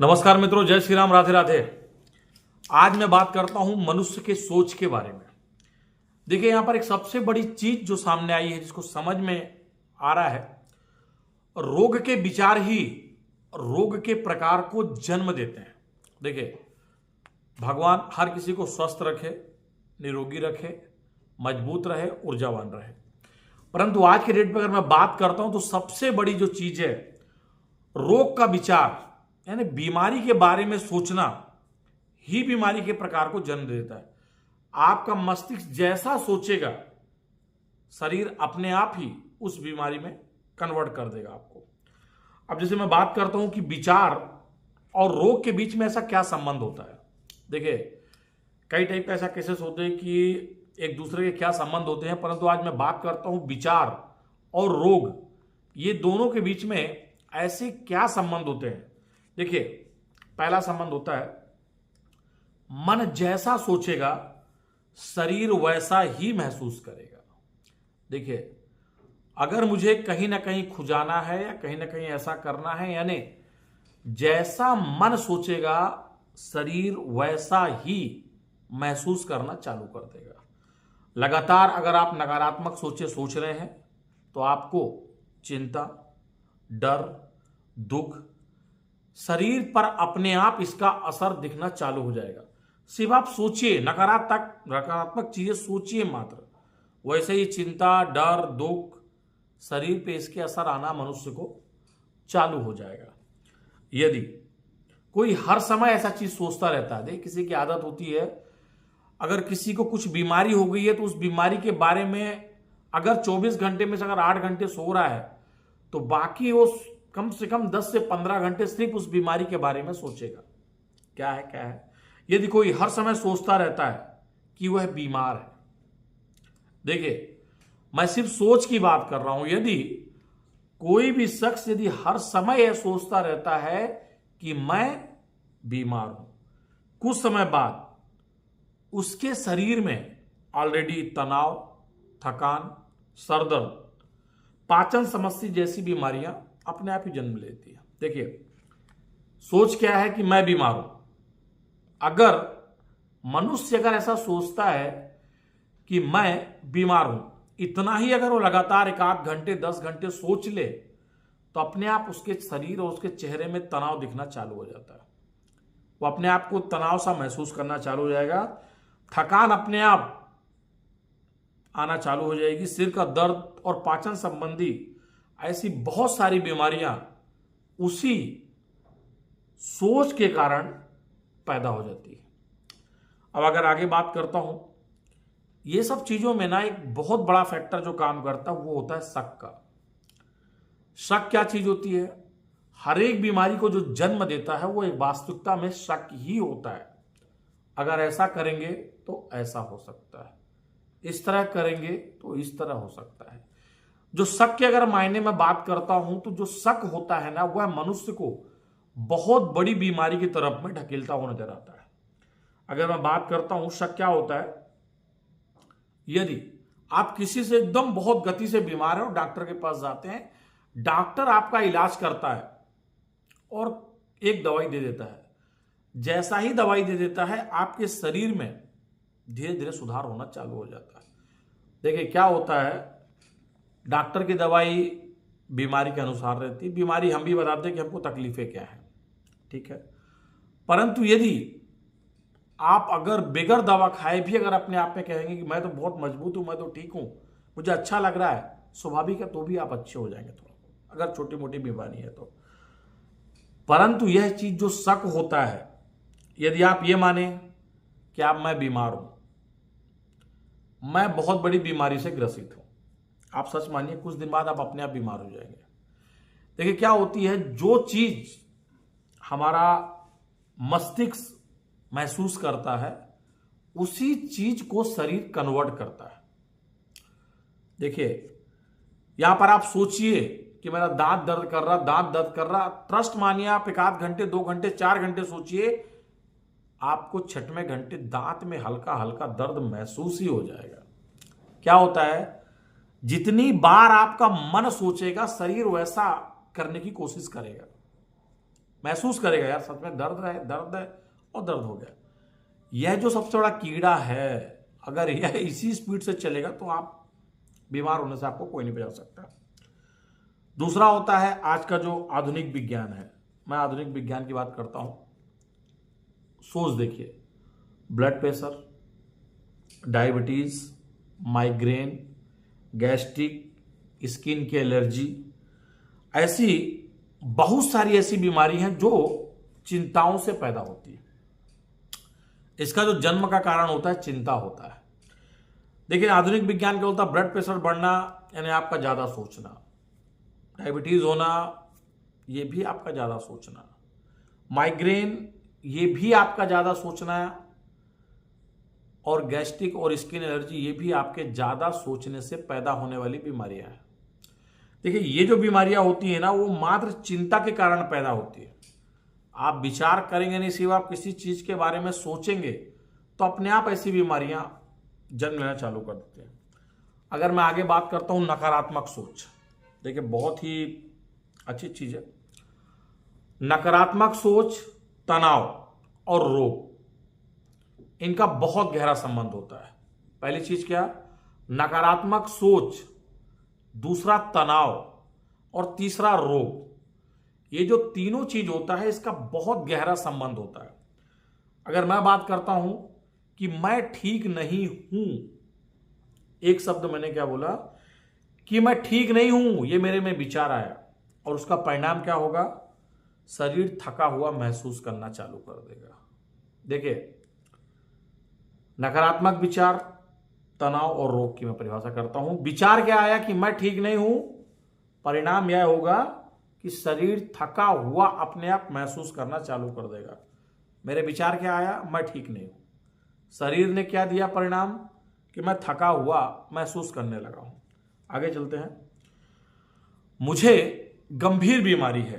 नमस्कार मित्रों, जय श्री राम, राधे राधे। आज मैं बात करता हूं मनुष्य के सोच के बारे में। देखिए, यहां पर एक सबसे बड़ी चीज जो सामने आई है, जिसको समझ में आ रहा है, रोग के विचार ही रोग के प्रकार को जन्म देते हैं। देखिए, भगवान हर किसी को स्वस्थ रखे, निरोगी रखे, मजबूत रहे, ऊर्जावान रहे। परंतु आज के डेट पर अगर मैं बात करता हूं तो सबसे बड़ी जो चीज है, रोग का विचार यानी बीमारी के बारे में सोचना ही बीमारी के प्रकार को जन्म देता है। आपका मस्तिष्क जैसा सोचेगा, शरीर अपने आप ही उस बीमारी में कन्वर्ट कर देगा आपको। अब जैसे मैं बात करता हूं कि विचार और रोग के बीच में ऐसा क्या संबंध होता है। देखिए, कई टाइप का ऐसा केसेस होते हैं कि एक दूसरे के क्या संबंध होते हैं, परंतु आज मैं बात करता हूं विचार और रोग, ये दोनों के बीच में ऐसे क्या संबंध होते हैं। देखिए, पहला संबंध होता है, मन जैसा सोचेगा शरीर वैसा ही महसूस करेगा। देखिए, अगर मुझे कहीं ना कहीं खुजाना है या कहीं ना कहीं ऐसा करना है, यानी जैसा मन सोचेगा शरीर वैसा ही महसूस करना चालू कर देगा। लगातार अगर आप नकारात्मक सोच रहे हैं तो आपको चिंता, डर, दुख, शरीर पर अपने आप इसका असर दिखना चालू हो जाएगा। सिर्फ आप सोचिए, नकारात्मक चीजें सोचिए मात्र, वैसे ही चिंता, डर, दुख, शरीर पे इसके असर आना मनुष्य को चालू हो जाएगा। यदि कोई हर समय ऐसा चीज सोचता रहता है, देखिए किसी की आदत होती है, अगर किसी को कुछ बीमारी हो गई है तो उस बीमारी के बारे में अगर 24 घंटे में से अगर 8 घंटे सो रहा है तो बाकी वो कम से कम 10 से 15 घंटे सिर्फ उस बीमारी के बारे में सोचेगा, क्या है। यदि कोई हर समय सोचता रहता है कि वह बीमार है, देखिए मैं सिर्फ सोच की बात कर रहा हूं, यदि कोई भी शख्स यदि हर समय यह सोचता रहता है कि मैं बीमार हूं, कुछ समय बाद उसके शरीर में ऑलरेडी तनाव, थकान, सरदर्द, पाचन समस्या जैसी बीमारियां अपने आप ही जन्म लेती है। देखिए, सोच क्या है कि मैं बीमार हूं। अगर मनुष्य अगर ऐसा सोचता है कि मैं बीमार हूं, इतना ही अगर वो लगातार 1 घंटे 10 घंटे सोच ले तो अपने आप उसके शरीर और उसके चेहरे में तनाव दिखना चालू हो जाता है। वो अपने आप को तनाव सा महसूस करना चालू हो जाएगा, थकान अपने आप आना चालू हो जाएगी, सिर का दर्द और पाचन संबंधी ऐसी बहुत सारी बीमारियां उसी सोच के कारण पैदा हो जाती है। अब अगर आगे बात करता हूं, ये सब चीजों में ना एक बहुत बड़ा फैक्टर जो काम करता है वो होता है शक का। शक क्या चीज होती है? हर एक बीमारी को जो जन्म देता है वो एक वास्तविकता में शक ही होता है। अगर ऐसा करेंगे तो ऐसा हो सकता है, इस तरह करेंगे तो इस तरह हो सकता है। जो शक के अगर मायने में बात करता हूं तो जो शक होता है ना, वह मनुष्य को बहुत बड़ी बीमारी की तरफ में ढकेलता हुआ नजर आता है। अगर मैं बात करता हूं शक क्या होता है, यदि आप किसी से एकदम बहुत गति से बीमार हैं और डॉक्टर के पास जाते हैं, डॉक्टर आपका इलाज करता है और एक दवाई दे देता है। जैसा ही दवाई दे देता है आपके शरीर में धीरे धीरे सुधार होना चालू हो जाता है। देखिए क्या होता है, डॉक्टर की दवाई बीमारी के अनुसार रहती है, बीमारी हम भी बताते हैं कि हमको तकलीफें क्या है, ठीक है। परंतु यदि आप अगर बगैर दवा खाए भी अगर अपने आप में कहेंगे कि मैं तो बहुत मजबूत हूं, मैं तो ठीक हूं, मुझे अच्छा लग रहा है, स्वाभाविक है, तो भी आप अच्छे हो जाएंगे थोड़ा, अगर छोटी मोटी बीमारी है तो। परंतु यह चीज जो शक होता है, यदि आप ये माने कि आप मैं बीमार हूं, मैं बहुत बड़ी बीमारी से ग्रसित हूं, आप सच मानिए कुछ दिन बाद आप अपने आप बीमार हो जाएंगे। देखिए क्या होती है, जो चीज हमारा मस्तिष्क महसूस करता है उसी चीज को शरीर कन्वर्ट करता है। देखिए यहां पर आप सोचिए कि मेरा दांत दर्द कर रहा, ट्रस्ट मानिए आप 1 घंटे 2 घंटे 4 घंटे सोचिए, आपको 6वें घंटे दांत में हल्का हल्का दर्द महसूस ही हो जाएगा। क्या होता है, जितनी बार आपका मन सोचेगा शरीर वैसा करने की कोशिश करेगा। महसूस करेगा यार सच में दर्द है और दर्द हो गया। यह जो सबसे बड़ा कीड़ा है, अगर यह इसी स्पीड से चलेगा तो आप बीमार होने से आपको कोई नहीं बचा सकता। दूसरा होता है आज का जो आधुनिक विज्ञान है, मैं आधुनिक विज्ञान की बात करता हूं। सोच देखिए, blood pressure, diabetes, migraine, gastric, skin की एलर्जी, ऐसी बहुत सारी ऐसी बीमारी हैं जो चिंताओं से पैदा होती है। इसका जो जन्म का कारण होता है चिंता होता है। देखिए आधुनिक विज्ञान क्या बोलता है, ब्लड प्रेशर बढ़ना यानी आपका ज्यादा सोचना, डायबिटीज होना ये भी आपका ज्यादा सोचना, माइग्रेन ये भी आपका ज्यादा सोचना है, और गैस्ट्रिक और स्किन एलर्जी ये भी आपके ज्यादा सोचने से पैदा होने वाली बीमारियां हैं। देखिए ये जो बीमारियां होती है ना, वो मात्र चिंता के कारण पैदा होती है। आप विचार करेंगे नहीं, सिर्फ आप किसी चीज के बारे में सोचेंगे तो अपने आप ऐसी बीमारियां जन्म लेना चालू कर देते हैं। अगर मैं आगे बात करता हूं नकारात्मक सोच, देखिए बहुत ही अच्छी चीज है। नकारात्मक सोच, तनाव और रोग, इनका बहुत गहरा संबंध होता है। पहली चीज क्या, नकारात्मक सोच, दूसरा तनाव और तीसरा रोग। ये जो तीनों चीज होता है इसका बहुत गहरा संबंध होता है। अगर मैं बात करता हूं कि मैं ठीक नहीं हूं, एक शब्द मैंने क्या बोला कि मैं ठीक नहीं हूं, ये मेरे में विचार आया और उसका परिणाम क्या होगा, शरीर थका हुआ महसूस करना चालू कर देगा। देखिए नकारात्मक विचार, तनाव और रोग की मैं परिभाषा करता हूं। विचार क्या आया कि मैं ठीक नहीं हूं, परिणाम यह होगा कि शरीर थका हुआ अपने आप महसूस करना चालू कर देगा। मेरे विचार क्या आया, मैं ठीक नहीं हूं, शरीर ने क्या दिया परिणाम कि मैं थका हुआ महसूस करने लगा हूं। आगे चलते हैं। मुझे गंभीर बीमारी है,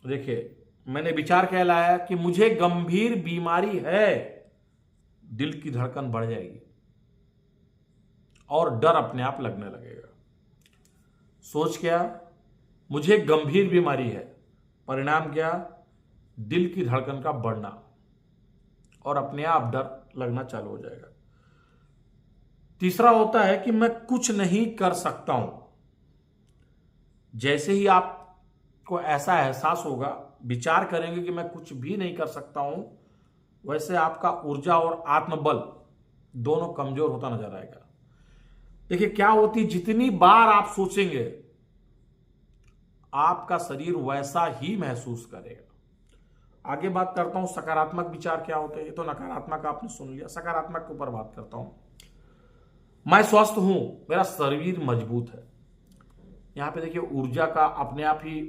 देखिए मैंने विचार क्या लाया कि मुझे गंभीर बीमारी है, दिल की धड़कन बढ़ जाएगी और डर अपने आप लगने लगेगा। सोच क्या, मुझे गंभीर बीमारी है, परिणाम क्या, दिल की धड़कन का बढ़ना और अपने आप डर लगना चालू हो जाएगा। तीसरा होता है कि मैं कुछ नहीं कर सकता हूं। जैसे ही आपको ऐसा एहसास होगा, विचार करेंगे कि मैं कुछ भी नहीं कर सकता हूं, वैसे आपका ऊर्जा और आत्मबल दोनों कमजोर होता नजर आएगा। देखिए क्या होती, जितनी बार आप सोचेंगे आपका शरीर वैसा ही महसूस करेगा। आगे बात करता हूं सकारात्मक विचार क्या होते हैं। ये तो नकारात्मक आपने सुन लिया, सकारात्मक के ऊपर बात करता हूं। मैं स्वस्थ हूं, मेरा शरीर मजबूत है। यहां पे देखिए ऊर्जा का अपने आप ही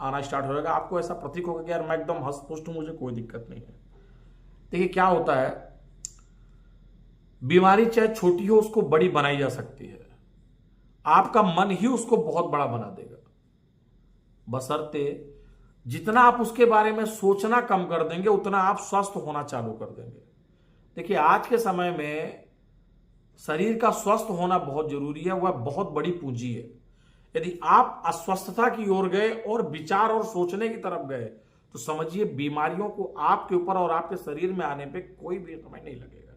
आना स्टार्ट हो जाएगा। आपको ऐसा प्रतीक होगा कि यार मैं एकदम हष्ट पुष्ट हूं, मुझे कोई दिक्कत नहीं है। देखिए क्या होता है, बीमारी चाहे छोटी हो उसको बड़ी बनाई जा सकती है। आपका मन ही उसको बहुत बड़ा बना देगा, बशर्ते जितना आप उसके बारे में सोचना कम कर देंगे उतना आप स्वस्थ होना चालू कर देंगे। देखिए आज के समय में शरीर का स्वस्थ होना बहुत जरूरी है, वह बहुत बड़ी पूंजी है। यदि आप अस्वस्थता की ओर गए और विचार और सोचने की तरफ गए तो समझिए बीमारियों को आपके ऊपर और आपके शरीर में आने पे कोई भी समय नहीं लगेगा।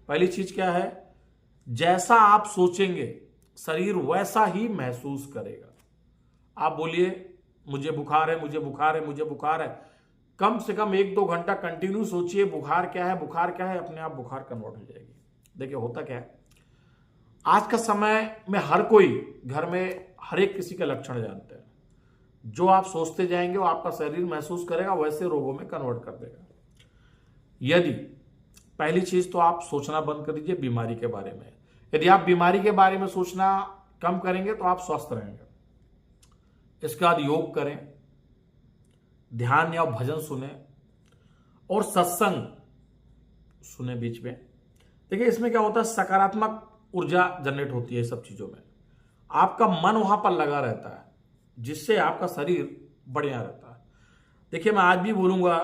पहली चीज क्या है, जैसा आप सोचेंगे शरीर वैसा ही महसूस करेगा। आप बोलिए मुझे बुखार है, मुझे बुखार है, मुझे बुखार है, कम से कम 1-2 घंटा कंटिन्यू सोचिए बुखार क्या है, बुखार क्या है, अपने आप बुखार कन्वर्ट हो जाएगी। देखिए होता क्या है, आज का समय में हर कोई घर में हर एक किसी के लक्षण जानते हैं। जो आप सोचते जाएंगे वो आपका शरीर महसूस करेगा, वैसे रोगों में कन्वर्ट कर देगा। यदि पहली चीज तो आप सोचना बंद कर दीजिए बीमारी के बारे में। यदि आप बीमारी के बारे में सोचना कम करेंगे तो आप स्वस्थ रहेंगे। इसके बाद योग करें, ध्यान या भजन सुने और सत्संग सुने बीच में। देखिए इसमें क्या होता है, सकारात्मक ऊर्जा जनरेट होती है। सब चीजों में आपका मन वहां पर लगा रहता है, जिससे आपका शरीर बढ़िया रहता है। देखिए मैं आज भी बोलूंगा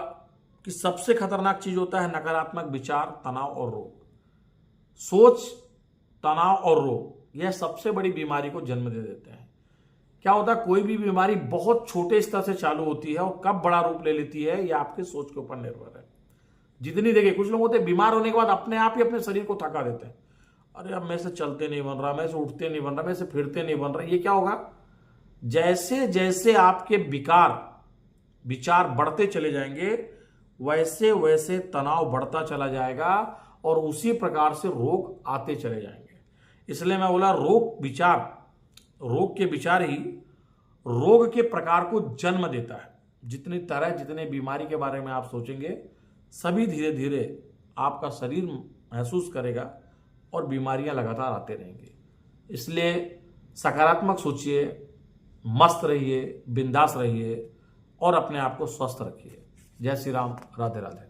कि सबसे खतरनाक चीज होता है नकारात्मक विचार, तनाव और रोग। सोच, तनाव और रोग यह सबसे बड़ी बीमारी को जन्म दे देते हैं। क्या होता है, कोई भी बीमारी बहुत छोटे स्तर से चालू होती है और कब बड़ा रूप ले लेती है ये आपके सोच के ऊपर निर्भर है। जितनी देखिए, कुछ लोग होते हैं बीमार होने के बाद अपने आप ही अपने शरीर को थका देते हैं। अरे अब मेरे से चलते नहीं बन रहा, मेरे से उठते नहीं बन रहा, मेरे से फिरते नहीं बन रहा। ये क्या होगा, जैसे जैसे आपके विचार बढ़ते चले जाएंगे वैसे वैसे तनाव बढ़ता चला जाएगा और उसी प्रकार से रोग आते चले जाएंगे। इसलिए मैं बोला, रोग के विचार ही रोग के प्रकार को जन्म देता है। जितने बीमारी के बारे में आप सोचेंगे सभी धीरे धीरे आपका शरीर महसूस करेगा और बीमारियां लगातार आते रहेंगी। इसलिए सकारात्मक सोचिए, मस्त रहिए, बिंदास रहिए और अपने आप को स्वस्थ रखिए। जय श्री राम, राधे राधे।